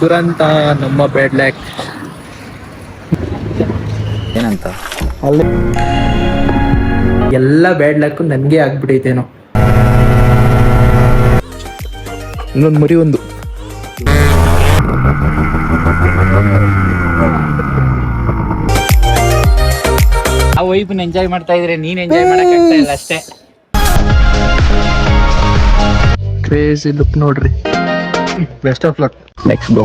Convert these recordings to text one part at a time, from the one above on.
ದುರಂತ ನಮ್ಮ ಬ್ಯಾಡ್ ಏನಂತ ಅಲ್ಲಿ ಎಲ್ಲ ಬ್ಯಾಡ್ ಲ್ಯಾಕ್ ನನ್ಗೆ ಆಗ್ಬಿಟ್ಟೈತೇನೋ. ಇನ್ನೊಂದು ಮರಿ ಒಂದು ಆ ವೈಬ್ನ ಎಂಜಾಯ್ ಮಾಡ್ತಾ ಇದ್ರೆ ನೀನ್ ಎಂಜಾಯ್ ಮಾಡಕ್ ಆಗ್ತಾ ಇಲ್ಲ ಅಷ್ಟೇ. ಕ್ರೇಜಿ ಲುಕ್ ನೋಡ್ರಿ. Best of luck. Next go.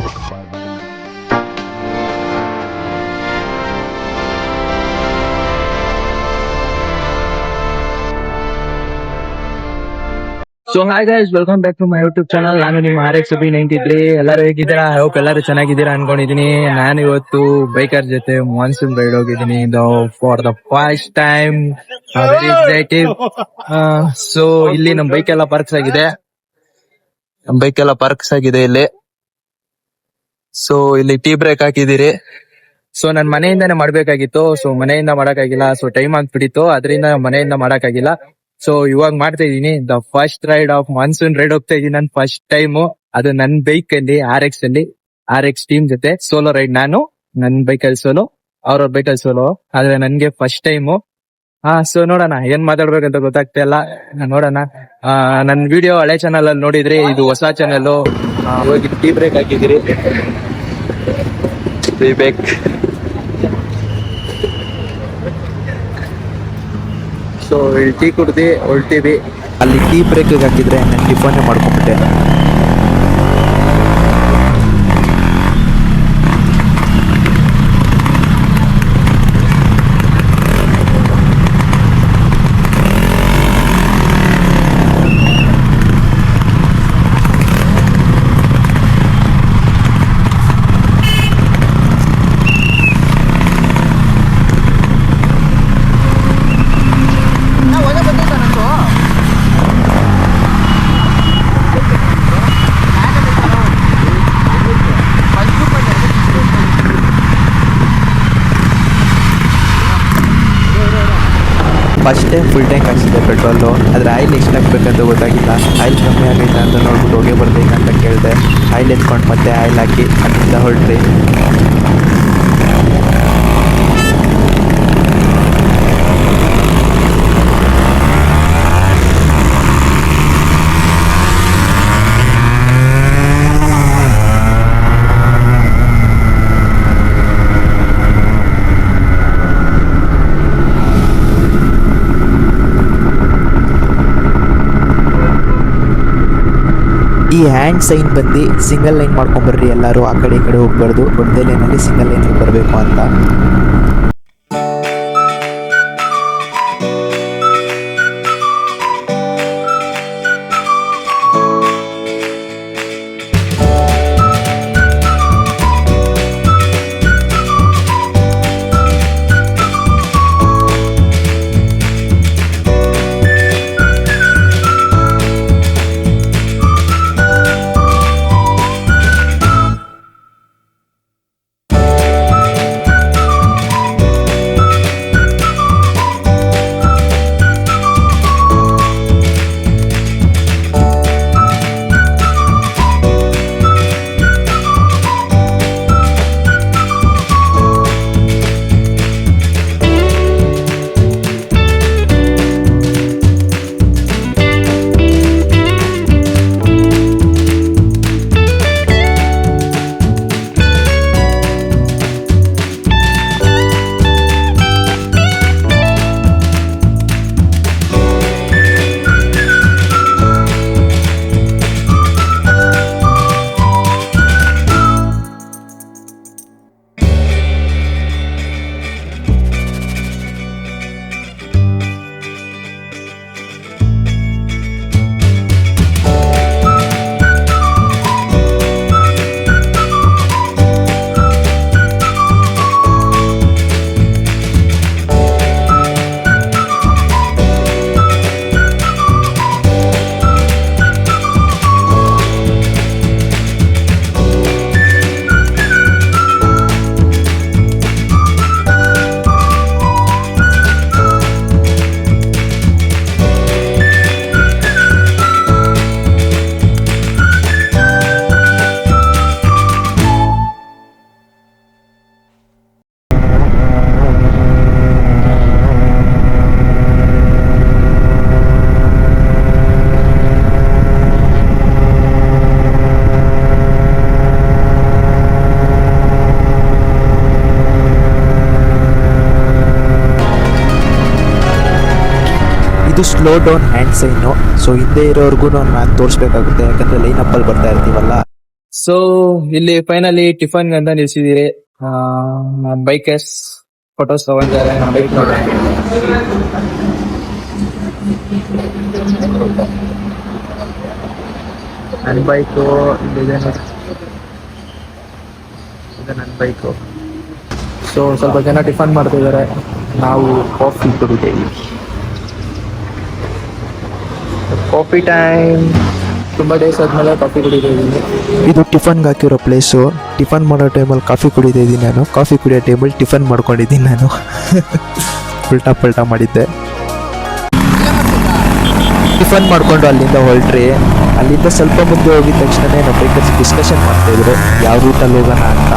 So hi guys, welcome back to my YouTube channel. ನಾನು ನಿಮ್ಮ RX93. ಎಲ್ಲರೂ ಹೇಗಿದ್ದೀರಾ? ಐ ಹೋಪ್ ಎಲ್ಲರೂ ಚೆನ್ನಾಗಿದ್ದೀರಾ ಅನ್ಕೊಂಡಿದೀನಿ. ನಾನು ಇವತ್ತು ಬೈಕರ್ ಜೊತೆ ಮಾನ್ಸೂನ್ ರೈಡ್ ಹೋಗಿದ್ದೀನಿ for the first time. Very excited. So ಇಲ್ಲಿ ನಮ್ ಬೈಕ್ ಎಲ್ಲ ಪಾರ್ಕ್ಸ್ ಆಗಿದೆ ಇಲ್ಲಿ. ಸೊ ಇಲ್ಲಿ ಟೀ ಬ್ರೇಕ್ ಹಾಕಿದಿರಿ. ಸೊ ನನ್ ಮನೆಯಿಂದಾನೇ ಮಾಡ್ಬೇಕಾಗಿತ್ತು. ಸೊ ಮನೆಯಿಂದ ಮಾಡಕ್ಕಾಗಿಲ್ಲ. ಸೊ ಟೈಮ್ ಆಗ್ಬಿಟ್ಟಿತ್ತು, ಅದರಿಂದ ಮನೆಯಿಂದ ಮಾಡಕ್ಕಾಗಿಲ್ಲ. ಸೊ ಇವಾಗ ಮಾಡ್ತಾ ಇದೀನಿ. The first ride of monsoon ride ಹೋಗ್ತಾ ಇದೀನಿ ನನ್ ಫಸ್ಟ್ ಟೈಮ್. ಅದು ನನ್ ಬೈಕ್ ಅಲ್ಲಿ RX ಟೀಮ್ ಜೊತೆ ಸೋಲೋ ರೈಡ್. ನಾನು ನನ್ ಬೈಕಲ್ಲಿ ಸೋಲೋ, ಅವ್ರವ್ರ ಬೈಕಲ್ಲಿ ಸೋಲೋ. ಆದ್ರೆ ನನ್ಗೆ ಫಸ್ಟ್ ಟೈಮು. ಸೊ ನೋಡೋಣ, ಏನ್ ಮಾತಾಡ್ಬೇಕಂತ ಗೊತ್ತಾಗ್ತಾ ಇಲ್ಲ. ನೋಡೋಣ. ನನ್ ವಿಡಿಯೋ ಹಳೆ ಚಾನಲ್ ಅಲ್ಲಿ ನೋಡಿದ್ರಿ, ಇದು ಹೊಸ ಚಾನಲ್. ಹೋಗಿ ಟೀ ಬ್ರೇಕ್ ಹಾಕಿದಿರಿ. Tea break. ಸೊ ಇಲ್ಲಿ ಟೀ ಕುಡ್ದು ಹೊಲ್ತೀವಿ. ಅಲ್ಲಿ ಟೀ ಬ್ರೇಕ್ ಹಾಕಿದ್ರೆ ನಾನು ಟಿಫನ್ನೇ ಮಾಡ್ಕೊಂಡ್ಬಿಟ್ಟೆ. ಫಸ್ಟ್ ಟೈಮ್ ಫುಲ್ ಟ್ಯಾಂಕ್ ಹಾಕ್ಸಿದೆ ಪೆಟ್ರೋಲು. ಆದರೆ ಆಯಿಲ್ ಎಷ್ಟು ಹಾಕ್ಬೇಕಂತ ಗೊತ್ತಾಗಿಲ್ಲ. ಆಯಿಲ್ ಕಮ್ಮಿ ಆಗೈತೆ ಅಂತ ನೋಡ್ಬಿಟ್ಟು ಹೋಗೇ ಬರ್ಬೇಕಂತ ಕೇಳಿದೆ. ಆಯಿಲ್ ಎತ್ಕೊಂಡು ಮತ್ತೆ ಆಯಿಲ್ ಹಾಕಿ ಅಲ್ಲಿಂದ ಹೊರಟ್ರಿ. ಈ ಹ್ಯಾಂಡ್ ಸೈನ್ ಬಂದು ಸಿಂಗಲ್ ಲೈನ್ ಮಾಡ್ಕೊಂಬರ್ರಿ ಎಲ್ಲರೂ. ಆ ಕಡೆ ಈ ಕಡೆ ಹೋಗ್ಬಾರ್ದು. ಒಂದೇ ಲೈನಲ್ಲಿ ಸಿಂಗಲ್ ಲೈನಲ್ಲಿ ಬರಬೇಕು ಅಂತ. ಇದು slow down hand sign. So ಹಿಂದೆ ಇರೋರ್ಗು ನಾನು ತೋರಿಸ್ಬೇಕಾಗುತ್ತೆ, ಯಾಕಂದ್ರೆ ಲೈನ್ ಅಪ್ ಅಲ್ಲಿ ಬರ್ತಾ ಇರ್ತೀವಲ್ಲ. ಸೊ ಇಲ್ಲಿ ಫೈನಲಿ ಟಿಫನ್ ಅಂತ ನಿಲ್ಸಿದಿರಿ. ನಾನ್ ಬೈಕರ್ಸ್ ಫೋಟೋಸ್ ತಗೊಂಡಿದ್ದಾರೆ. ನಮ್ಮ ಬೈಕ್ ನನ್ನ ಬೈಕು ಇಲ್ಲಿದೆ ನೋಡಿ. ಇದು ನನ್ನ ಬೈಕು. ಸೊ ಸ್ವಲ್ಪ ಜನ ಟಿಫನ್ ಮಾಡ್ತಿದ್ದಾರೆ, ನಾವು ಕಾಫಿ ಕುಡಿತೀವಿ. Coffee time. ತುಂಬಾ ಡೇಸ್ ಆದ್ಮೇಲೆ ಕಾಫಿ ಕುಡಿತಿದ್ದೀನಿ. ಇದು ಟಿಫನ್ಗೆ ಹಾಕಿರೋ ಪ್ಲೇಸು. ಟಿಫನ್ ಮಾಡೋ ಟೈಮಲ್ಲಿ ಕಾಫಿ ಕುಡಿತಾ ಇದ್ದೀನಿ ನಾನು, ಕಾಫಿ ಕುಡಿಯೋ ಟೈಮಲ್ಲಿ ಟಿಫನ್ ಮಾಡ್ಕೊಂಡಿದ್ದೀನಿ ನಾನು. ಉಲ್ಟಾ ಪಲ್ಟಾ ಮಾಡಿದ್ದೆ. ಟಿಫನ್ ಮಾಡಿಕೊಂಡು ಅಲ್ಲಿಂದ ಹೊರಟ್ರಿ. ಅಲ್ಲಿಂದ ಸ್ವಲ್ಪ ಮುಂದೆ ಹೋಗಿದ ತಕ್ಷಣ ನಮ್ಮ ಬೈಕರ್ಸ್ ಡಿಸ್ಕಷನ್ ಮಾಡ್ತಾಯಿದ್ರು ಯಾವ ರೂಟಲ್ಲಿ ಹೋಗೋಣ ಅಂತ.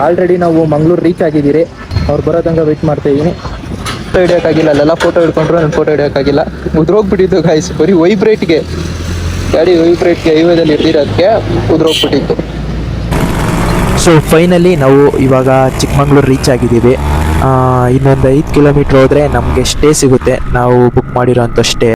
ಆಲ್ರೆಡಿ ನಾವು ಮಂಗಳೂರು ರೀಚ್ ಆಗಿದ್ದೀರಿ. ಅವ್ರು ಬರೋ ತನಕ ವೆಯ್ಟ್ ಮಾಡ್ತಾ ಇದ್ದೀನಿ. ಫೋಟೋ ಹಿಡಿಯೋಕ್ಕಾಗಿಲ್ಲ, ಅಲ್ಲೆಲ್ಲ ಫೋಟೋ ಹಿಡ್ಕೊಂಡ್ರು ನಾನು ಫೋಟೋ ಹಿಡಿಯೋಕ್ಕಾಗಿಲ್ಲ. ಉದ್ರೋಗ್ಬಿಟ್ಟಿದ್ದು ಗಾಯ್ಸ್, ಬರೀ ವೈಬ್ರೇಟ್ಗೆ, ಗಾಡಿ ವೈಬ್ರೇಟ್ಗೆ ಹೈವೇದಲ್ಲಿ ಇಟ್ಟಿರೋದಕ್ಕೆ ಉದ್ರೋಗ್ಬಿಟ್ಟಿತ್ತು. ಸೊ ಫೈನಲಿ ನಾವು ಇವಾಗ ಚಿಕ್ಕಮಂಗ್ಳೂರು ರೀಚ್ ಆಗಿದ್ದೀವಿ. ಇನ್ನೊಂದು 5 ಕಿಲೋಮೀಟ್ರ್ ಹೋದರೆ ನಮಗೆ ಸ್ಟೇ ಸಿಗುತ್ತೆ, ನಾವು ಬುಕ್ ಮಾಡಿರೋಂಥ ಸ್ಟೇ.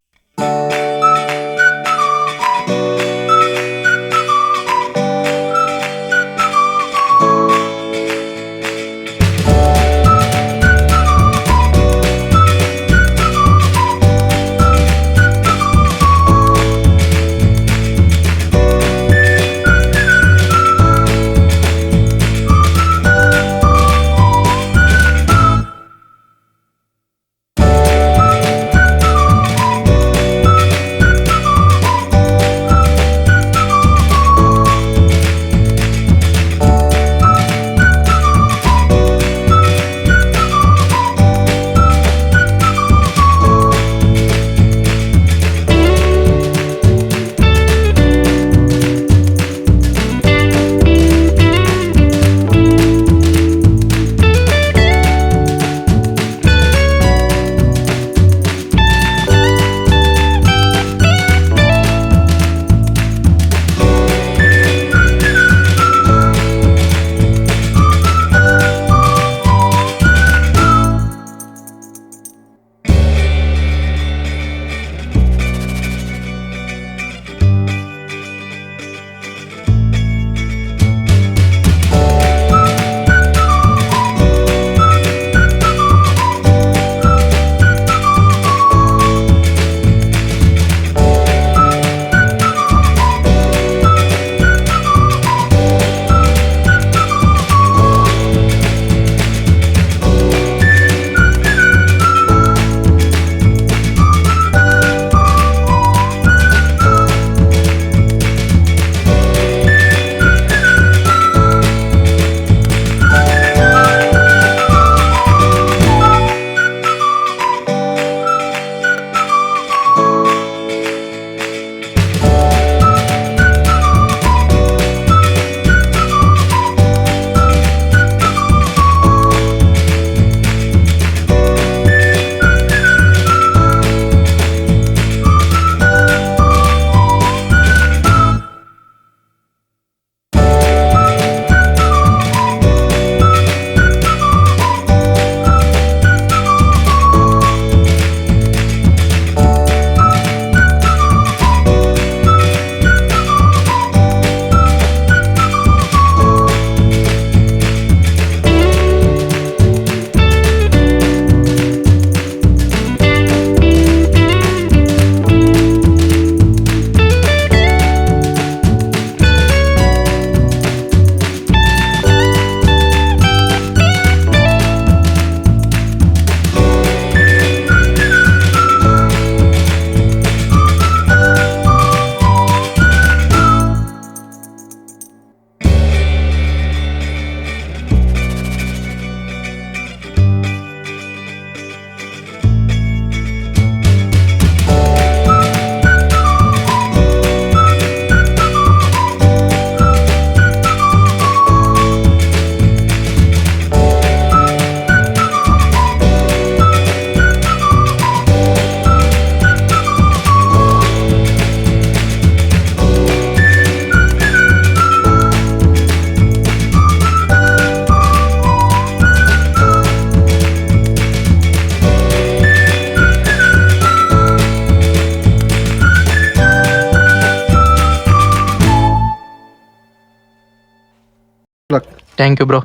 Thank you bro.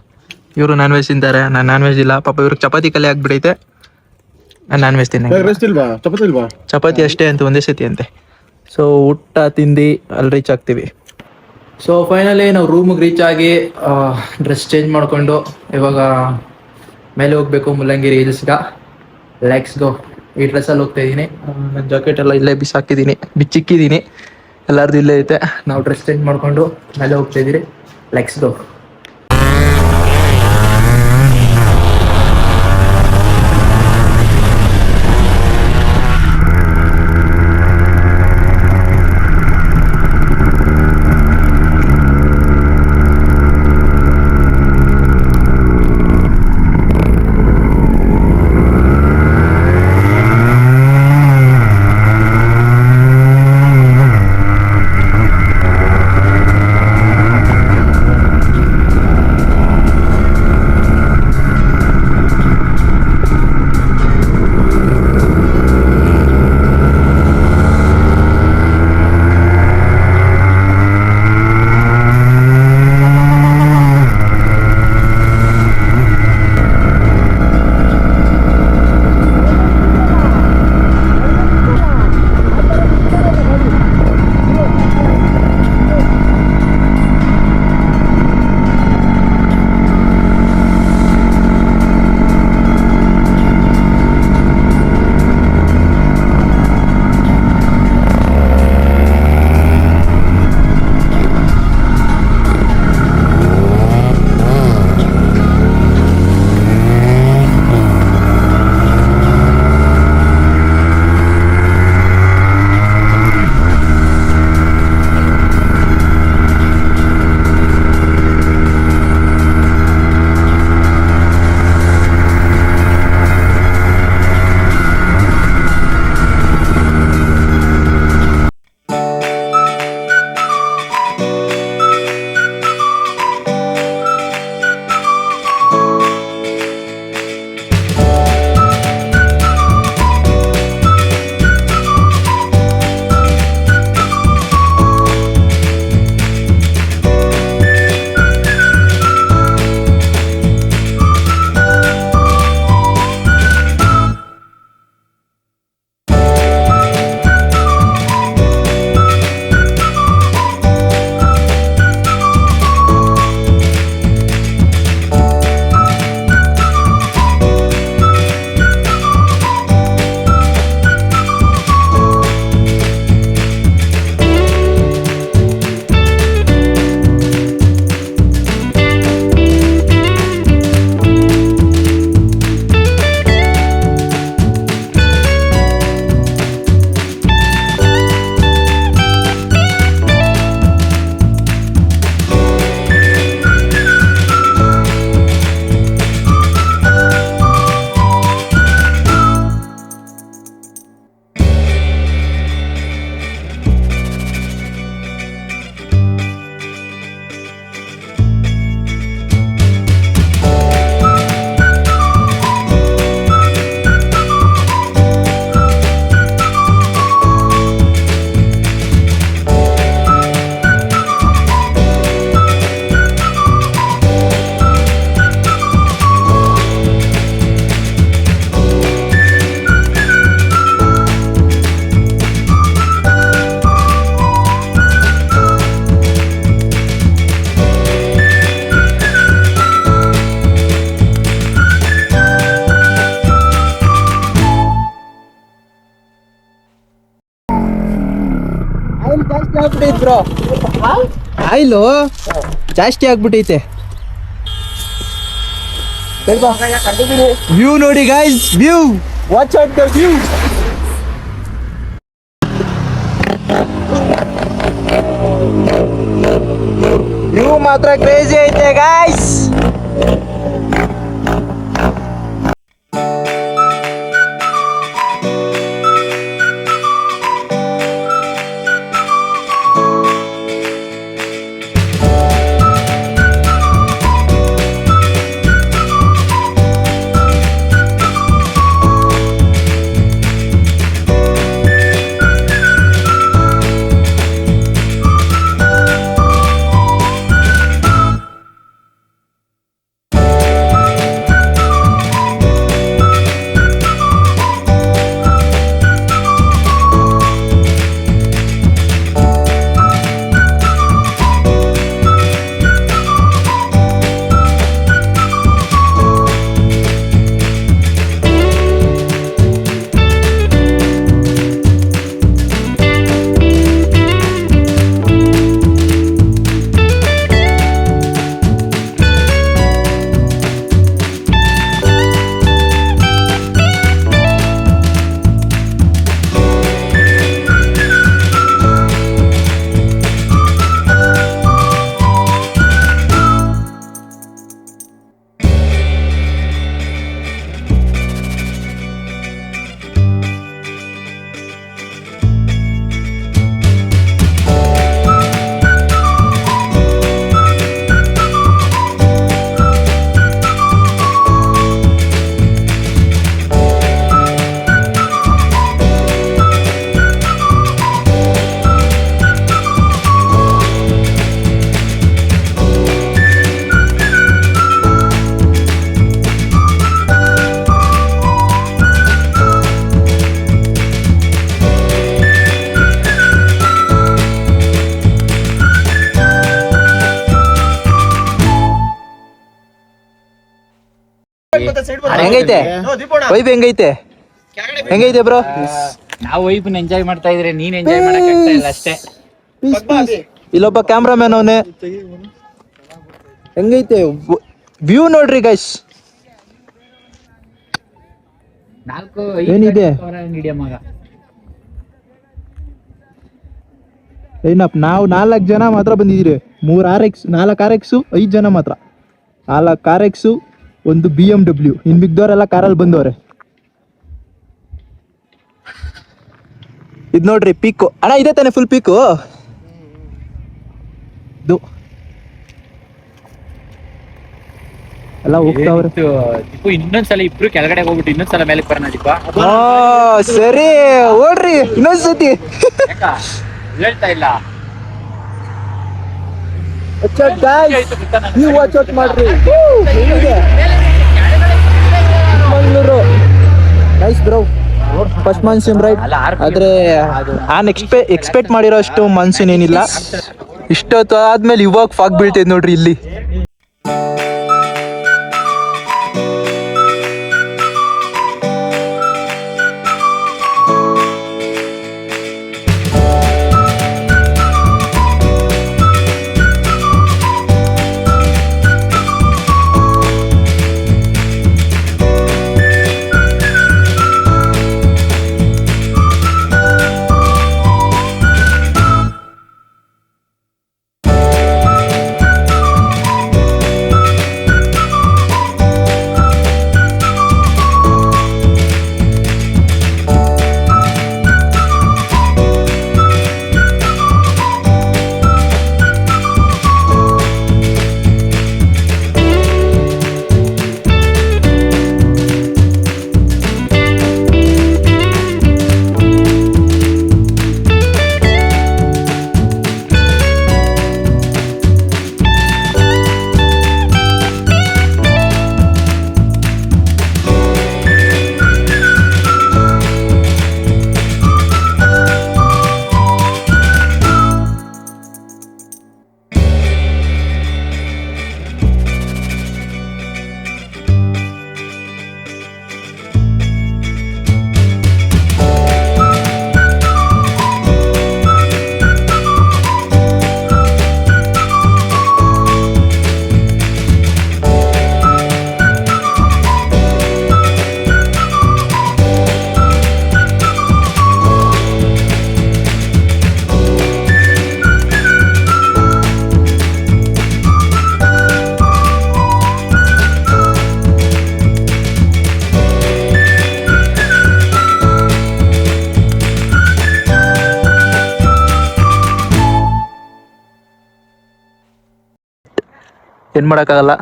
ಇವರು ನಾನ್ ವೆಜ್ ತಿಂತಾರೆ, ನಾನು ನಾನ್ ವೆಜ್ ಇಲ್ಲ. ಪಾಪ ಇವ್ರಿಗೆ ಚಪಾತಿ ಕಲೆ ಆಗ್ಬಿಟ್ಟೈತೆ, ನಾನು ನಾನ್ ವೆಜ್ ತಿನ್ನ. ಚಪಾತಿ ಅಷ್ಟೇ ಅಂತ ಒಂದೇ ಸತಿ ಅಂತೆ. ಸೊ ಊಟ ತಿಂದು ಅಲ್ಲಿ ರೀಚ್ ಆಗ್ತೀವಿ. ಸೊ ಫೈನಲಿ ನಾವು ರೂಮಿಗೆ ರೀಚ್ ಆಗಿ ಡ್ರೆಸ್ ಚೇಂಜ್ ಮಾಡಿಕೊಂಡು ಇವಾಗ ಮೇಲೆ ಹೋಗ್ಬೇಕು ಮುಲ್ಲಂಗಿರಿ ಹಿಲ್ಸ್ಗೆ. Let's go. ಈ ಡ್ರೆಸ್ಸಲ್ಲಿ ಹೋಗ್ತಾ ಇದ್ದೀನಿ. ನನ್ನ ಜಾಕೆಟ್ ಎಲ್ಲ ಇಲ್ಲೇ ಬಿಚ್ಚಿಕ್ಕಿದ್ದೀನಿ. ಎಲ್ಲರದ್ದು ಇಲ್ಲೇ ಐತೆ. ನಾವು ಡ್ರೆಸ್ ಚೇಂಜ್ ಮಾಡಿಕೊಂಡು ಮೇಲೆ ಹೋಗ್ತಾ ಇದ್ದೀರಿ. Let's go. ಬ್ರೋ ಆಯಿಲು ಜಾಸ್ತಿ ಆಗ್ಬಿಟ್ಟೈತೆ. ವ್ಯೂ ನೋಡಿ guys, view, watch out the view. View ಮಾತ್ರ ಕ್ರೇಜಿ ಐತೆ ಗೈಸ್. ಹೆಂಗೈತೆ ವೈಬ್ ಹೆಂಗೈತೆ ಹೆಂಗೈತೆ ಬ್ರೋ? ನಾವು ವೈಬ್ನ ಎಂಜಾಯ್ ಮಾಡ್ತಾ ಇದ್ರೆ ನೀನ್ ಎಂಜಾಯ್ ಮಾಡಕ್ ಆಗ್ತಾ ಇಲ್ಲ ಅಷ್ಟೇ. ಇಲ್ಲೊಬ್ಬ ಕ್ಯಾಮ್ರಾಮನ್ ಅವನೇ. ಹೆಂಗೈತೆ ವ್ಯೂ ನೋಡ್ರಿ ಗೈಸ್. ಏನಿದೆ ಏನಪ್ಪ, ನಾವು 4 ಜನ ಮಾತ್ರ ಬಂದಿದ್ದೀರಿ. 4 RX 5 ಜನ ಮಾತ್ರ. 4 RX, ಒಂದು BMW. ಇನ್ ಮಿಗ್ದವರೆಲ್ಲ ಕಾರಲ್ಲಿ ಬಂದವ್ರೆ. ಇದ್ ನೋಡ್ರಿ ಪೀಕು ಅಣ್ಣ, ಇದೆ ತಾನೆ ಫುಲ್ ಪೀಕು ಇದು ಎಲ್ಲ ಹೋಗ್ತಾವ್ರೆ. ದೀಪು ಇನ್ನೊಂದ್ಸಲ ಇಬ್ರು ಕೆಳಗಡೆ ಹೋಗ್ಬಿಟ್ಟು ಇನ್ನೊಂದ್ಸಲ ಮೇಲೆ ಬರೋಣ ದೀಪ. ಸರಿ ಓಡ್ರಿ ಇನ್ನೊಂದ್ಸತಿ. ಹೇಳ್ತಾ ಇಲ್ಲ ನೀವು ವಾಚ್ ಔಟ್ ಮಾಡ್ರಿ. Mangaluru nice bro. First monsoon right, ಆದ್ರೆ ನಾನು ಎಕ್ಸ್ಪೆಕ್ಟ್ ಮಾಡಿರೋ ಅಷ್ಟು ಮಾನ್ಸೂನ್ ಏನಿಲ್ಲ. ಇಷ್ಟೊತ್ತು ಆದ್ಮೇಲೆ ಇವಾಗ ಫಾಗ್ ಬೀಳ್ತೈತೆ ನೋಡ್ರಿ ಇಲ್ಲಿ. ಏನು ಮಾಡೋಕ್ಕಾಗಲ್ಲ,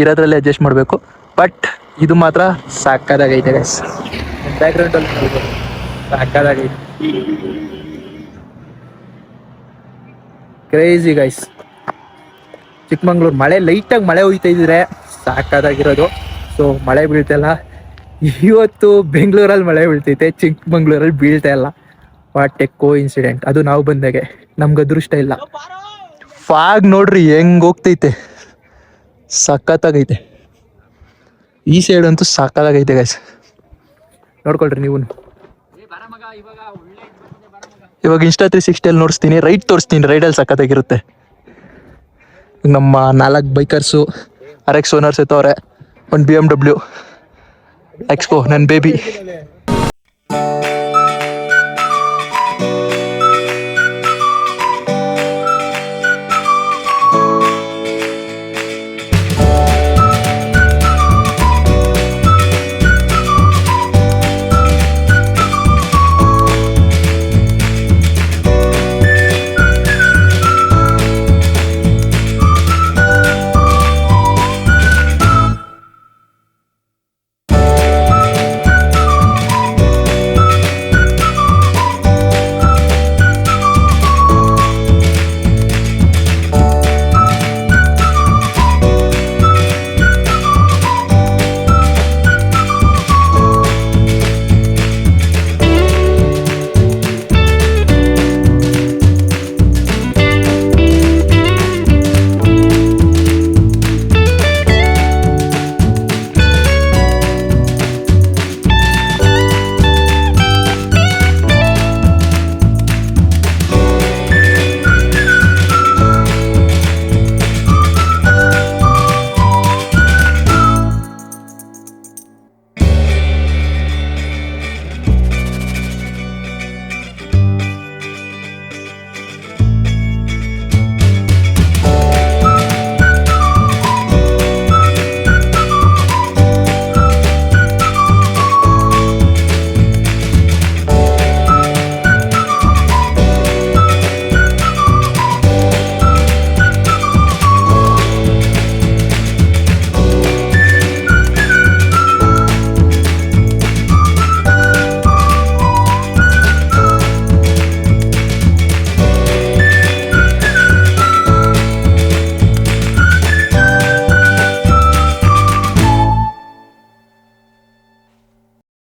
ಇರೋದ್ರಲ್ಲಿ ಅಡ್ಜಸ್ಟ್ ಮಾಡಬೇಕು. ಬಟ್ ಇದು ಮಾತ್ರ ಸಾಕಾದಾಗೈತೆ ಗೈಸ್. ಬ್ಯಾಕ್ಗ್ರೌಂಡಲ್ಲಿ ಸಾಕಾದಾಗೈತೆ, ಕ್ರೇಜಿ ಗೈಸ್. ಚಿಕ್ಕಮಂಗ್ಳೂರು ಮಳೆ ಲೈಟಾಗಿ ಮಳೆ ಹೋಯ್ತಾ ಇದ್ರೆ ಸಾಕಾದಾಗಿರೋದು. ಸೊ ಮಳೆ ಬೀಳ್ತಾಯಿಲ್ಲ ಇವತ್ತು. ಬೆಂಗಳೂರಲ್ಲಿ ಮಳೆ ಬೀಳ್ತೈತೆ, ಚಿಕ್ಕಮಂಗ್ಳೂರಲ್ಲಿ ಬೀಳ್ತಾ ಇಲ್ಲ. What a coincident. ಅದು ನಾವು ಬಂದಾಗೆ, ನಮ್ಗೆ ಅದೃಷ್ಟ ಇಲ್ಲ. ಫಾಗ್ ನೋಡ್ರಿ ಹೆಂಗ್ ಹೋಗ್ತೈತೆ, ಸಖತ್ತಾಗೈತೆ. ಈ ಸೈಡ್ ಅಂತೂ ಸಖತ್ತಾಗೈತೆ ಗೈಸ್, ನೋಡ್ಕೊಳ್ರಿ ನೀವು. ಇವಾಗ ಇನ್ಸ್ಟಾ 360 ನೋಡಿಸ್ತೀನಿ, ರೈಡ್ ತೋರಿಸ್ತೀನಿ. ರೈಡಲ್ಲಿ ಸಖತ್ತಾಗಿರುತ್ತೆ. ನಮ್ಮ 4 ಬೈಕರ್ಸು RX ಓನರ್ಸ್ ಎತ್ತವ್ರೆ, ಒಂದು BMW ಎಕ್ಸ್ಪೋ, ನನ್ನ ಬೇಬಿ.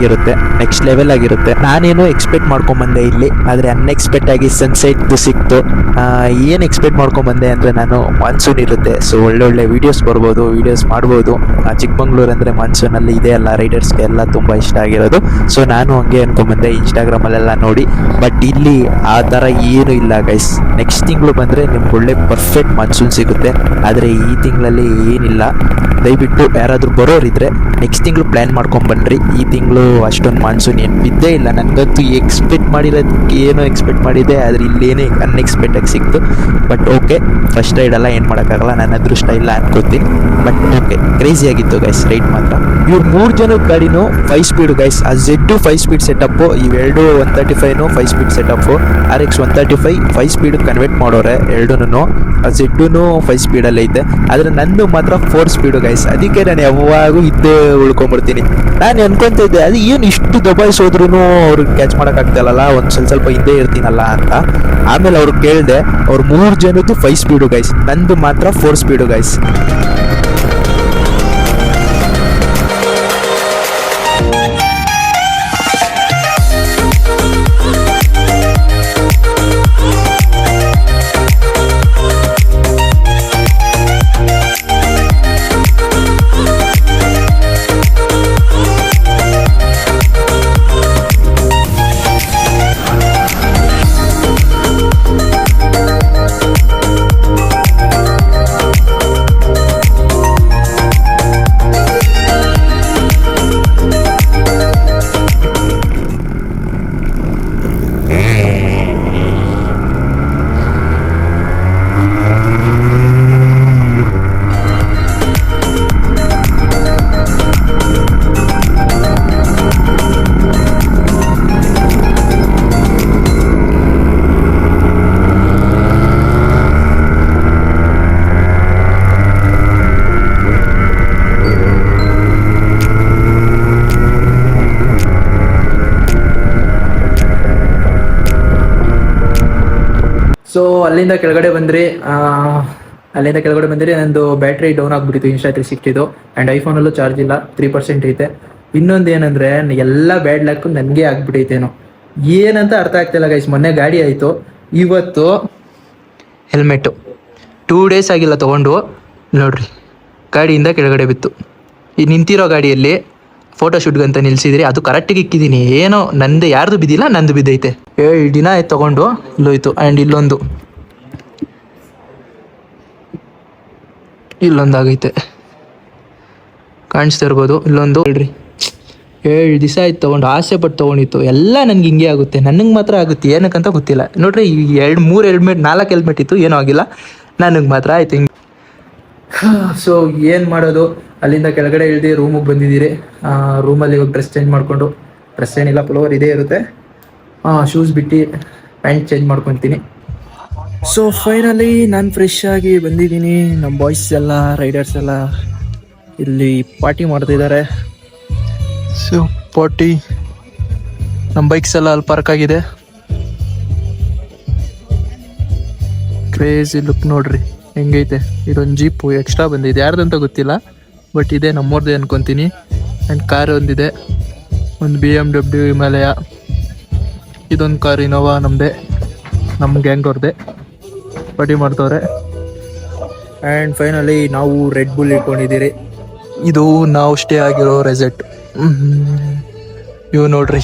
ಇರುತ್ತೆ, ನೆಕ್ಸ್ಟ್ ಲೆವೆಲ್ ಆಗಿರುತ್ತೆ. ನಾನೇನು ಎಕ್ಸ್ಪೆಕ್ಟ್ ಮಾಡ್ಕೊಂಬಂದೆ ಇಲ್ಲಿ, ಆದರೆ ಅನ್ಎಕ್ಸ್ಪೆಕ್ಟ್ ಆಗಿ ಸನ್ಸೆಟ್ ಸಿಕ್ತು. ಏನು ಎಕ್ಸ್ಪೆಕ್ಟ್ ಮಾಡ್ಕೊಂಬಂದೆ ಅಂದರೆ ನಾನು ಮಾನ್ಸೂನ್ ಇರುತ್ತೆ, ಸೊ ಒಳ್ಳೆ ವೀಡಿಯೋಸ್ ಬರ್ಬೋದು, ವೀಡಿಯೋಸ್ ಮಾಡ್ಬೋದು. ಚಿಕ್ಕಮಂಗ್ಳೂರು ಅಂದರೆ ಮಾನ್ಸೂನಲ್ಲಿ ಇದೆ ಅಲ್ಲ, ರೈಡರ್ಸ್ಗೆ ಎಲ್ಲ ತುಂಬ ಇಷ್ಟ ಆಗಿರೋದು. ಸೊ ನಾನು ಹಂಗೆ ಅನ್ಕೊಂಬಂದೆ ಇನ್ಸ್ಟಾಗ್ರಾಮಲ್ಲೆಲ್ಲ ನೋಡಿ. ಬಟ್ ಇಲ್ಲಿ ಆ ಥರ ಏನೂ ಇಲ್ಲ ಗೈಸ್. ನೆಕ್ಸ್ಟ್ ತಿಂಗಳು ಬಂದರೆ ನಿಮ್ಗೆ ಒಳ್ಳೆ ಪರ್ಫೆಕ್ಟ್ ಮಾನ್ಸೂನ್ ಸಿಗುತ್ತೆ, ಆದರೆ ಈ ತಿಂಗಳಲ್ಲಿ ಏನಿಲ್ಲ. ದಯವಿಟ್ಟು ಯಾರಾದರೂ ಬರೋರಿದ್ರೆ ನೆಕ್ಸ್ಟ್ ತಿಂಗಳು ಪ್ಲ್ಯಾನ್ ಮಾಡ್ಕೊಂಬನ್ರಿ. ಈ ತಿಂಗಳು ಅಷ್ಟೊಂದು ಮಾನ್ಸೂನ್ ಏನು ಬಿದ್ದೇ ಇಲ್ಲ. ನನಗಂತೂ ಎಕ್ಸ್ಪೆಕ್ಟ್ ಮಾಡಿರೋದಕ್ಕೆ ಏನೋ ಎಕ್ಸ್ಪೆಕ್ಟ್ ಮಾಡಿದ್ದೆ, ಆದರೆ ಇಲ್ಲೇನೇ ಅನ್ಎಕ್ಸ್ಪೆಕ್ಟಾಗಿ ಸಿಕ್ತು. ಬಟ್ ಓಕೆ, ಫಸ್ಟ್ ರೈಡ್ ಎಲ್ಲ ಏನು ಮಾಡೋಕ್ಕಾಗಲ್ಲ, ನನ್ನ ಅದೃಷ್ಟ ಇಲ್ಲ ಅನ್ಕೋತೀನಿ. ಬಟ್ ಓಕೆ, ಕ್ರೇಜಿ ಆಗಿತ್ತು ಗೈಸ್ ರೈಡ್ ಮಾತ್ರ. ಇವ್ರು 3 ಜನದ ಗಾಡಿನೂ 5 ಸ್ಪೀಡು ಗೈಸ್. ಆ ಝೆಡ್ಡು 5 ಸ್ಪೀಡ್ ಸೆಟಪ್ಪು, ಇವೆರಡು 135 5 speed setup, RX 135 5 speed convert ಮಾಡೋರೆ ಎರಡೂ. ಆ ಝೆಡ್ಡು 5 ಸ್ಪೀಡಲ್ಲೇ ಐತೆ, ಆದರೆ ನಂದು ಮಾತ್ರ 4 ಸ್ಪೀಡು ಗೈಸ್. ಅದಕ್ಕೆ ನಾನು ಯಾವಾಗೂ ಇದ್ದೇ ಉಳ್ಕೊಂಡ್ಬಿಡ್ತೀನಿ. ನಾನು ಅನ್ಕೊಂತ ಇದ್ದೆ ಅದು ಏನು ಇಷ್ಟು ದಬಾಯಿಸೋದ್ರೂ ಅವ್ರಿಗೆ ಕ್ಯಾಚ್ ಮಾಡೋಕ್ಕಾಗ್ತಾಯಿಲ್ಲ, ಒಂದು ಸ್ವಲ್ಪ ಹಿಂದೆ ಇರ್ತೀನಲ್ಲ ಅಂತ. ಆಮೇಲೆ ಅವ್ರಿಗೆ ಕೇಳಿದೆ, ಅವ್ರು 3 ಜನದ್ದು 5 ಸ್ಪೀಡು ಗೈಸ್, ನಂದು ಮಾತ್ರ 4 ಸ್ಪೀಡು ಗೈಸ್. ಸೊ ಅಲ್ಲಿಂದ ಕೆಳಗಡೆ ಬಂದ್ರಿ ನಂದು ಬ್ಯಾಟ್ರಿ ಡೌನ್ ಆಗ್ಬಿಟ್ಟಿತ್ತು Insta360 ಆ್ಯಂಡ್ ಐಫೋನಲ್ಲೂ ಚಾರ್ಜ್ ಇಲ್ಲ, 3% ಐತೆ. ಇನ್ನೊಂದು ಏನಂದರೆ ಎಲ್ಲ ಬ್ಯಾಡ್ ಲಕ್ ನನಗೆ ಆಗ್ಬಿಟ್ಟೈತೇನೋ, ಏನಂತ ಅರ್ಥ ಆಗ್ತಿಲ್ಲ ಗೈಸ್. ಮೊನ್ನೆ ಗಾಡಿ ಆಯಿತು, ಇವತ್ತು ಹೆಲ್ಮೆಟ್ಟು 2 ಡೇಸ್ ಆಗಿಲ್ಲ ತೊಗೊಂಡು. ನೋಡ್ರಿ, ಗಾಡಿಯಿಂದ ಕೆಳಗಡೆ ಬಿತ್ತು. ಈ ನಿಂತಿರೋ ಗಾಡಿಯಲ್ಲಿ ಫೋಟೋಶೂಟ್ಗಂತ ನಿಲ್ಸಿದ್ರಿ, ಅದು ಕರೆಕ್ಟಿಗೆ ಇಕ್ಕಿದ್ದೀನಿ. ಏನೋ ನಂದು ಯಾರ್ದು ಬಿದ್ದಿಲ್ಲ, ನಂದು ಬಿದ್ದೈತೆ. 7 ದಿನ ಆಯ್ತು ತೊಗೊಂಡು, ಇಲ್ಲೋಯ್ತು. ಆ್ಯಂಡ್ ಇಲ್ಲೊಂದಾಗೈತೆ, ಕಾಣಿಸ್ತಾ ಇರ್ಬೋದು. ಇಲ್ಲೊಂದು ಹೇಳ್ರಿ, 7 ದಿವಸ ಆಯ್ತು ತೊಗೊಂಡು, ಆಸೆ ಪಟ್ಟು ತೊಗೊಂಡಿತ್ತು. ಎಲ್ಲ ನನಗೆ ಹಿಂಗೆ ಆಗುತ್ತೆ, ನನಗೆ ಮಾತ್ರ ಆಗುತ್ತೆ, ಏನಕ್ಕಂತ ಗೊತ್ತಿಲ್ಲ. ನೋಡ್ರಿ, 2 3 ಹೆಲ್ಮೆಟ್ 4 ಹೆಲ್ಮೆಟ್ ಇತ್ತು, ಏನೂ ಆಗಿಲ್ಲ, ನನಗೆ ಮಾತ್ರ ಆಯ್ತು ಹಿಂಗೆ. ಸೊ ಏನು ಮಾಡೋದು, ಅಲ್ಲಿಂದ ಕೆಳಗಡೆ ಇಳಿದು ರೂಮಿಗೆ ಬಂದಿದ್ದೀರಿ. ರೂಮಲ್ಲಿ ಇವಾಗ ಡ್ರೆಸ್ ಚೇಂಜ್ ಮಾಡಿಕೊಂಡು, ಡ್ರೆಸ್ ಏನಿಲ್ಲ ಪುಲೋವರ್ ಇದೇ ಇರುತ್ತೆ, ಶೂಸ್ ಬಿಟ್ಟು ಪ್ಯಾಂಟ್ ಚೇಂಜ್ ಮಾಡ್ಕೊತೀನಿ. ಸೊ ಫೈನಲಿ ನಾನು ಫ್ರೆಶ್ ಆಗಿ ಬಂದಿದ್ದೀನಿ. ನಮ್ಮ ಬಾಯ್ಸ್ ಎಲ್ಲ, ರೈಡರ್ಸ್ ಎಲ್ಲ ಇಲ್ಲಿ ಪಾರ್ಟಿ ಮಾಡ್ತಿದ್ದಾರೆ. ಸೊ ಪಾರ್ಟಿ, ನಮ್ಮ ಬೈಕ್ಸ್ ಎಲ್ಲ ಅಲ್ಲಿ ಪಾರ್ಕ್ ಆಗಿದೆ. ಕ್ರೇಜಿ ಲುಕ್ ನೋಡ್ರಿ ಹೆಂಗೈತೆ. ಇದೊಂದು ಜೀಪು ಎಕ್ಸ್ಟ್ರಾ ಬಂದಿದೆ, ಯಾರ್ದಂತ ಗೊತ್ತಿಲ್ಲ, ಬಟ್ ಇದೆ ನಮ್ಮವ್ರದ್ದೇ ಅನ್ಕೊತೀನಿ. ಆ್ಯಂಡ್ ಕಾರ್ ಒಂದಿದೆ, ಒಂದು BMW ಹಿಮಾಲಯ, ಇದೊಂದು ಕಾರ್ ಇನೋವಾ ನಮ್ಮದೇ, ನಮ್ಮ ಗ್ಯಾಂಗ್ ಅವ್ರದ್ದೇ. ಪಾರ್ಟಿ ಮಾಡ್ತವ್ರೆ. ಆ್ಯಂಡ್ ಫೈನಲಿ ನಾವು ರೆಡ್ ಬುಲ್ ಇಟ್ಕೊಂಡಿದ್ದೀರಿ. ಇದು ನಾವು ಸ್ಟೇ ಆಗಿರೋ ರೆಸಾರ್ಟ್. ಇವು ನೋಡ್ರಿ,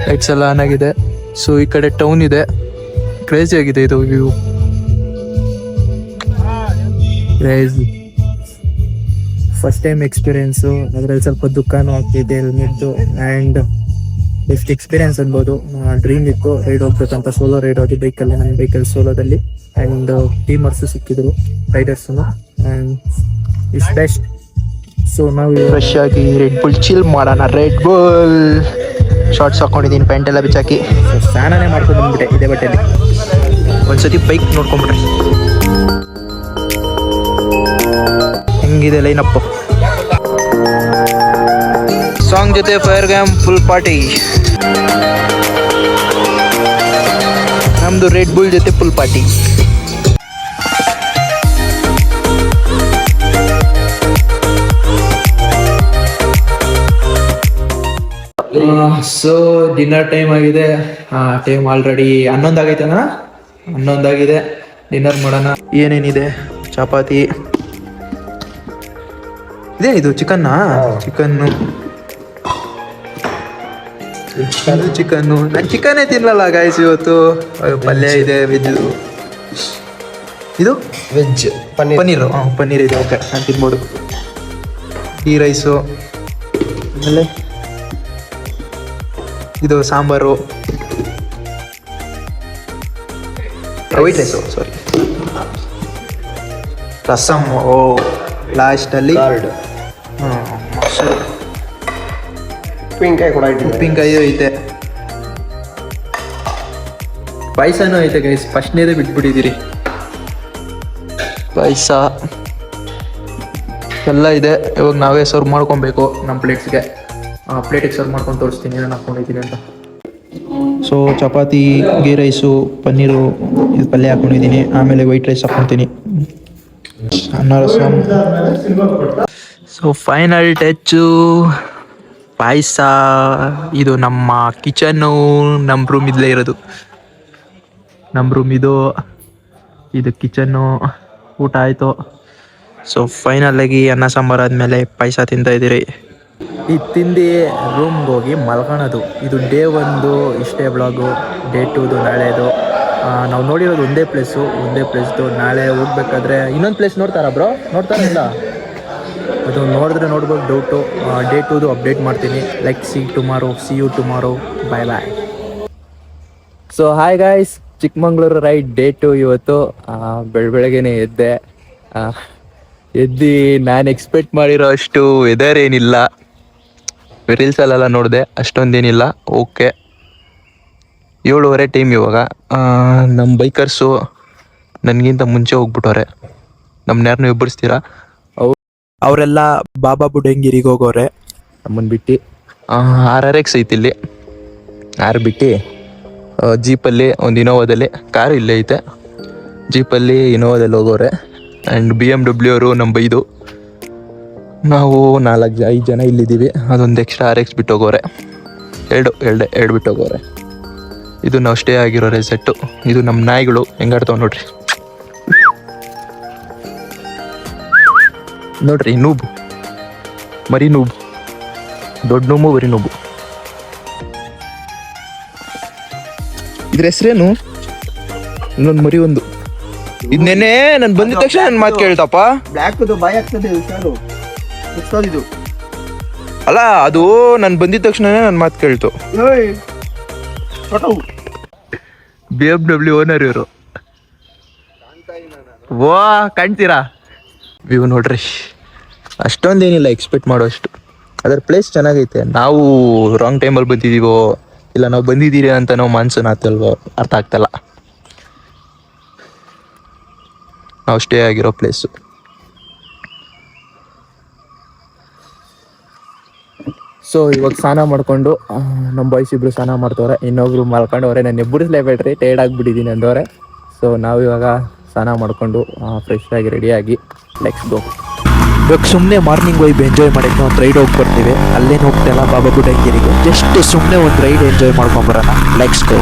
ಲೈಟ್ಸ್ ಎಲ್ಲ ಆನ್ ಆಗಿದೆ. ಸೊ ಈ ಕಡೆ ಟೌನ್ ಇದೆ, ಕ್ರೇಜಿ ಆಗಿದೆ ಇದು view. Crazy first time experience, ಅದರಲ್ಲಿ ಸ್ವಲ್ಪ ದುಃಖನೂ ಆಗ್ತಿದೆ ಹೆಲ್ಮೆಟ್ದು. ಆ್ಯಂಡ್ ಬೆಸ್ಟ್ ಎಕ್ಸ್ಪೀರಿಯೆನ್ಸ್ ಅನ್ಬೋದು. ಡ್ರೀಮ್ ಇತ್ತು ರೈಡ್ ಹೋಗ್ಬೇಕಂತ, ಸೋಲೋ ರೈಡ್ ಹೋಗಿ ಬೈಕಲ್ಲಿ, ನನ್ನ ಬೈಕಲ್ಲಿ ಸೋಲೋದಲ್ಲಿ. ಆ್ಯಂಡ್ ಟೀಮರ್ಸು ಸಿಕ್ಕಿದ್ರು, riders. And it's best. So ನಾವು ಫ್ರೆಶ್ ಆಗಿ ರೆಡ್ ಬುಲ್ ಚಿಲ್ ಮಾಡೋಣ. ರೆಡ್ ಬುಲ್ ಶಾರ್ಟ್ಸ್ ಹಾಕೊಂಡಿದ್ದೀನಿ, ಪ್ಯಾಂಟ್ ಎಲ್ಲ ಬಿಚ್ಚಾಕಿ ಸ್ನಾನನೇ ಮಾಡ್ಕೊಂಡು ಬಂದ್ಬಿಟ್ಟೆ ಇದೇ ಬಟ್ಟೆಯಲ್ಲಿ. ಒಂದ್ಸತಿ ಬೈಕ್ ನೋಡ್ಕೊಂಡ್ಬಿಟ್ರಿ ಹೆಂಗಿದೆ ಲೈನಪ್. ಸಾಂಗ್ ಜೊತೆ ಫೈರ್ ಗ್ಯಾಮ್ ಫುಲ್ ಪಾರ್ಟಿ. ನಮ್ದು ರೆಡ್ ಬುಲ್ ಜೊತೆ full party. So dinner time ಆಗಿದೆ. ಟೈಮ್ ಆಲ್ರೆಡಿ 11 ಆಗೈತೆ ಅಣ್ಣ. 11 ಆಗಿದೆ. ಡಿನ್ನರ್ ಮಾಡೋಣ. ಏನೇನಿದೆ? ಚಪಾತಿ. ಇದೇನಿದು ಚಿಕನ್ನಾ? ಚಿಕನ್ನು. ಇದು ಚಿಕನ್ನು. ನಾನು ಚಿಕನ್ನೇ ತಿನ್ನಲ್ಲ ಗಾಯ್ಸ್ ಇವತ್ತು. ಪಲ್ಯ ಇದೆ ವೆಜ್. ಇದು ವೆಜ್ ಪನ್ನೀರು. ಪನ್ನೀರ್ ಇದೆ. ಓಕೆ, ನಾನು ತಿನ್ಬೋದು. ಟೀ ರೈಸು, ಆಮೇಲೆ ಇದು ಸಾಂಬಾರು, ವೈಟ್ ರೈಸು, ಸಾರಿ, ರಸಮ್. ಲಾಸ್ಟಲ್ಲಿ ಮೊಸರು, ಉಪ್ಪಿನಕಾಯಿ ಕೂಡ ಇಟ್ಟಿದ್ದಾರೆ. ಉಪ್ಪಿನಕಾಯಿ ಐತೆ, ಪಾಯಸನೂ ಐತೆ ಗೈಸ್. ಫಸ್ಟ್ನೇದೇ ಬಿಟ್ಬಿಟ್ಟಿದ್ದೀರಿ. ಪಾಯಸ ಎಲ್ಲ ಇದೆ. ಇವಾಗ ನಾವೇ ಸರ್ವ್ ಮಾಡ್ಕೊಬೇಕು ನಮ್ಮ ಪ್ಲೇಟ್ಸ್ಗೆ. ಪ್ಲೇಟಿಗೆ ಸರ್ವ್ ಮಾಡ್ಕೊಂಡು ತೋರಿಸ್ತೀನಿ ನಾನು ಹಾಕ್ಕೊಂಡಿದ್ದೀನಿ ಅಂತ. ಸೊ ಚಪಾತಿ, ಗೀ ರೈಸು, ಪನ್ನೀರು, ಇದು ಪಲ್ಯ ಹಾಕ್ಕೊಂಡಿದ್ದೀನಿ. ಆಮೇಲೆ ವೈಟ್ ರೈಸ್ ಹಾಕ್ಕೊತೀನಿ, ಅನ್ನ ರಸಮ್. ಸೊ ಫೈನಲ್ ಟಚ್ಚು ಪಾಯಸ. ಇದು ನಮ್ಮ ಕಿಚನ್ನು. ನಮ್ಮ ರೂಮ್ ಇಲ್ಲೇ ಇರೋದು. ನಮ್ಮ ರೂಮ್ ಇದು ಕಿಚನ್ನು. ಊಟ ಆಯಿತು. ಸೊ ಫೈನಲ್ ಆಗಿ ಅನ್ನ ಸಾಂಬಾರು ಆದಮೇಲೆ ಪಾಯಸ ತಿಂತಾ ಇದ್ದೀರಿ. ಇದು ತಿಂದು ರೂಮ್ಗೆ ಹೋಗಿ ಮಲ್ಕೊಳೋದು. ಇದು ಡೇ 1 ಇಷ್ಟೇ ಬ್ಲಾಗು. ಡೇ 2 ನಾಳೆದು. ನಾವು ನೋಡಿರೋದು ಒಂದೇ ಪ್ಲೇಸ್ದು. ನಾಳೆ ಹೋಗ್ಬೇಕಾದ್ರೆ ಇನ್ನೊಂದು ಪ್ಲೇಸ್ ನೋಡ್ತಾರಾ ಬ್ರೋ? ನೋಡ್ತಾರ ಇಲ್ಲ? ಅದು ನೋಡಿದ್ರೆ ನೋಡ್ಬೋದು, ಡೌಟು. ಡೇ 2 ಅಪ್ಡೇಟ್ ಮಾಡ್ತೀನಿ. Like see you tomorrow. Bye bye. So hi guys, Chikmagalur ride day 2 ಇವತ್ತು. ಬೆಳಗ್ಗೆನೆ ಎದ್ದೆ. ನಾನು ಎಕ್ಸ್ಪೆಕ್ಟ್ ಮಾಡಿರೋ ಅಷ್ಟು ವೆದರ್ ಏನಿಲ್ಲ. ರೀಲ್ಸಲ್ಲೆಲ್ಲ ನೋಡಿದೆ, ಅಷ್ಟೊಂದೇನಿಲ್ಲ. ಓಕೆ, 7:30 ಟೈಮ್ ಇವಾಗ. ನಮ್ಮ ಬೈಕರ್ಸು ನನಗಿಂತ ಮುಂಚೆ ಹೋಗ್ಬಿಟ್ಟವ್ರೆ. ನಮ್ಮನ್ನ ಯಾರನ್ನೂ ಎಬ್ಬರಿಸ್ತೀರಾ? ಅವರೆಲ್ಲ ಬಾಬಾ ಬುಡಂಗಿರಿಗೆ ಹೋಗೋರೆ. ನಮ್ಮನ್ನು ಬಿಟ್ಟು RRX ಐತಿ ಇಲ್ಲಿ. 6 ಬಿಟ್ಟು ಜೀಪಲ್ಲಿ, ಒಂದು ಇನೋವಾದಲ್ಲಿ, ಕಾರು ಇಲ್ಲೇ ಐತೆ. ಜೀಪಲ್ಲಿ ಇನೋವಾದಲ್ಲಿ ಹೋಗೋರೆ. ಆ್ಯಂಡ್ BMW ಅವರು ನಮ್ಮ 5. ನಾವು 5 ಜನ ಇಲ್ಲಿದ್ದೀವಿ. ಅದೊಂದು ಎಕ್ಸ್ಟ್ರಾ RX ಬಿಟ್ಟು ಹೋಗೋರೆ. ಎರಡು ಬಿಟ್ಟು ಹೋಗೋರೆ. ಇದು ನಾವು ಸ್ಟೇ ಆಗಿರೋ ರೆಸಾರ್ಟು. ಇದು ನಮ್ಮ ನಾಯಿಗಳು ಹೆಂಗಾಡ್ತಾವೆ ನೋಡ್ರಿ. ನೋಡ್ರಿ, ನೂಬು, ಮರಿ ನೂಬು, ದೊಡ್ಡ ನೂಬು, ಬರೀ ನೂಬು. ಇದ್ರ ಹೆಸ್ರೇನು? ಇನ್ನೊಂದು ಮರಿ ಒಂದು. ಇದನ್ನೇನೆ ನಾನು ಬಂದಿದ ತಕ್ಷಣ ನನ್ನ ಮಾತು ಕೇಳ್ತಪ್ಪ. ಬ್ಲ್ಯಾಕ್ ಬಾಯ್ ಆಗ್ತದೆ ಹುಷಾರು. ಇದು ಅಲ್ಲ, ಅದು ನಾನು ಬಂದಿದ ತಕ್ಷಣ ನನ್ನ ಮಾತು ಕೇಳ್ತು. BMW ಓನರ್ ಇವರು. ವಾ, ಕಾಣ್ತೀರಾ? ವ್ಯೂ ನೋಡ್ರಿ. ಅಷ್ಟೊಂದೇನಿಲ್ಲ ಎಕ್ಸ್ಪೆಕ್ಟ್ ಮಾಡೋ ಅಷ್ಟು. ಅದರ ಪ್ಲೇಸ್ ಚೆನ್ನಾಗೈತೆ. ನಾವು ರಾಂಗ್ ಟೈಮಲ್ಲಿ ಬಂದಿದ್ದೀವೋ ಇಲ್ಲ ನಾವು ಬಂದಿದ್ದೀರಿ ಅಂತ ನಾವು ಮನ್ಸನ್ನ ಆತಲ್ವೋ ಅರ್ಥ ಆಗ್ತಲ್ಲ. ನಾವು ಸ್ಟೇ ಆಗಿರೋ ಪ್ಲೇಸು. ಸೊ ಇವಾಗ ಸ್ನಾನ ಮಾಡಿಕೊಂಡು ನಮ್ಮ ಬಾಯ್ಸ್ ಇಬ್ರು ಸ್ನಾನ ಮಾಡ್ತವ್ರೆ. ಇನ್ನೊಬ್ರು ಮಲ್ಕೊಂಡವ್ರೆ. ನಾನು ಎಬ್ಬರಿಸ್ಲೇಬೇಡ್ರಿ, ಟೈರ್ಡ್ ಆಗಿಬಿಟ್ಟಿದ್ದೀನಿ ಅಂದವ್ರೆ. ಸೊ ನಾವು ಇವಾಗ ಸ್ನಾನ ಮಾಡಿಕೊಂಡು ಫ್ರೆಶ್ ಆಗಿ ರೆಡಿಯಾಗಿ ಲೆಟ್ಸ್ ಗೋ. ಇವಾಗ ಸುಮ್ಮನೆ ಮಾರ್ನಿಂಗ್ ವೈಬ್ ಎಂಜಾಯ್ ಮಾಡೋಕ್ಕೆ ಒಂದು ರೈಡ್ ಹೋಗಿ ಬರ್ತೀವಿ. ಅಲ್ಲೇನು ಹೋಗ್ತಾಯಿಲ್ಲ, ಬಾಬಾ ಬುಡಂಗಿರಿಗೆ. ಜಸ್ಟ್ ಸುಮ್ಮನೆ ಒಂದು ರೈಡ್ ಎಂಜಾಯ್ ಮಾಡ್ಕೊಂಬರೋಣ. Let's go.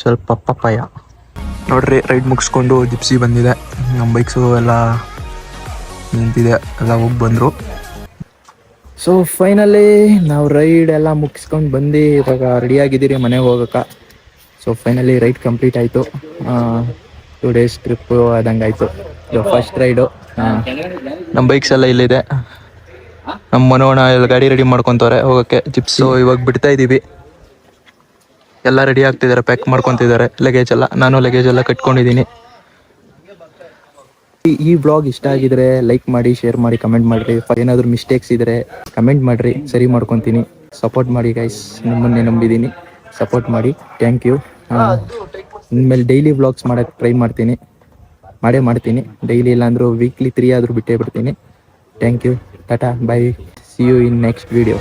ಸ್ವಲ್ಪ ಪಪ್ಪಾಯ. ನೋಡ್ರಿ ರೈಡ್ ಮುಗಿಸ್ಕೊಂಡು ಜಿಪ್ಸಿ ಬಂದಿದೆ. ನಮ್ಮ ಬೈಕ್ಸು ಎಲ್ಲ ನಿಂತಿದೆ, ಎಲ್ಲ ಹೋಗಿ ಬಂದರು. ಸೊ ಫೈನಲಿ ನಾವು ರೈಡ್ ಎಲ್ಲ ಮುಗಿಸ್ಕೊಂಡು ಬಂದು ಇವಾಗ ರೆಡಿಯಾಗಿದ್ದೀರಿ ಮನೆಗೆ ಹೋಗೋಕೆ. ಸೊ ಫೈನಲಿ ರೈಡ್ ಕಂಪ್ಲೀಟ್ ಆಯಿತು. 2 days ಟ್ರಿಪ್ಪು ಆದಂಗೆ ಆಯಿತು. ಇದು ಫಸ್ಟ್ ರೈಡು. ನಮ್ಮ ಬೈಕ್ಸ್ ಎಲ್ಲ ಇಲ್ಲಿದೆ. ನಮ್ಮ ಮನೋಣ ಎಲ್ಲ ಗಾಡಿ ರೆಡಿ ಮಾಡ್ಕೊತವ್ರೆ ಹೋಗೋಕ್ಕೆ ಜಿಪ್ಸಿ. ಇವಾಗ ಬಿಡ್ತಾ ಇದ್ದೀವಿ. ಎಲ್ಲ ರೆಡಿ ಆಗ್ತಿದ್ದಾರೆ, ಪ್ಯಾಕ್ ಮಾಡ್ಕೊತಿದ್ದಾರೆ ಲಗೇಜ್ ಎಲ್ಲ. ನಾನು ಲಗೇಜ್ ಎಲ್ಲ ಕಟ್ಕೊಂಡಿದ್ದೀನಿ. ಈ ವ್ಲಾಗ್ ಇಷ್ಟ ಆಗಿದ್ರೆ ಲೈಕ್ ಮಾಡಿ, ಶೇರ್ ಮಾಡಿ, ಕಮೆಂಟ್ ಮಾಡಿರಿ. ಏನಾದರೂ ಮಿಸ್ಟೇಕ್ಸ್ ಇದ್ದರೆ ಕಮೆಂಟ್ ಮಾಡಿರಿ, ಸರಿ ಮಾಡ್ಕೊತೀನಿ. ಸಪೋರ್ಟ್ ಮಾಡಿ ಗೈಸ್, ನಿಮ್ಮನ್ನೇ ನಂಬಿದ್ದೀನಿ, ಸಪೋರ್ಟ್ ಮಾಡಿ. Thank you. ಇನ್ಮೇಲೆ ಡೈಲಿ ವ್ಲಾಗ್ಸ್ ಮಾಡೋಕ್ಕೆ ಟ್ರೈ ಮಾಡ್ತೀನಿ, ಮಾಡ್ತೀನಿ. ಡೈಲಿ ಇಲ್ಲಾಂದ್ರೂ ವೀಕ್ಲಿ 3 ಆದರೂ ಬಿಟ್ಟೇ ಬಿಡ್ತೀನಿ. Thank you, tata, bye, see you in next video.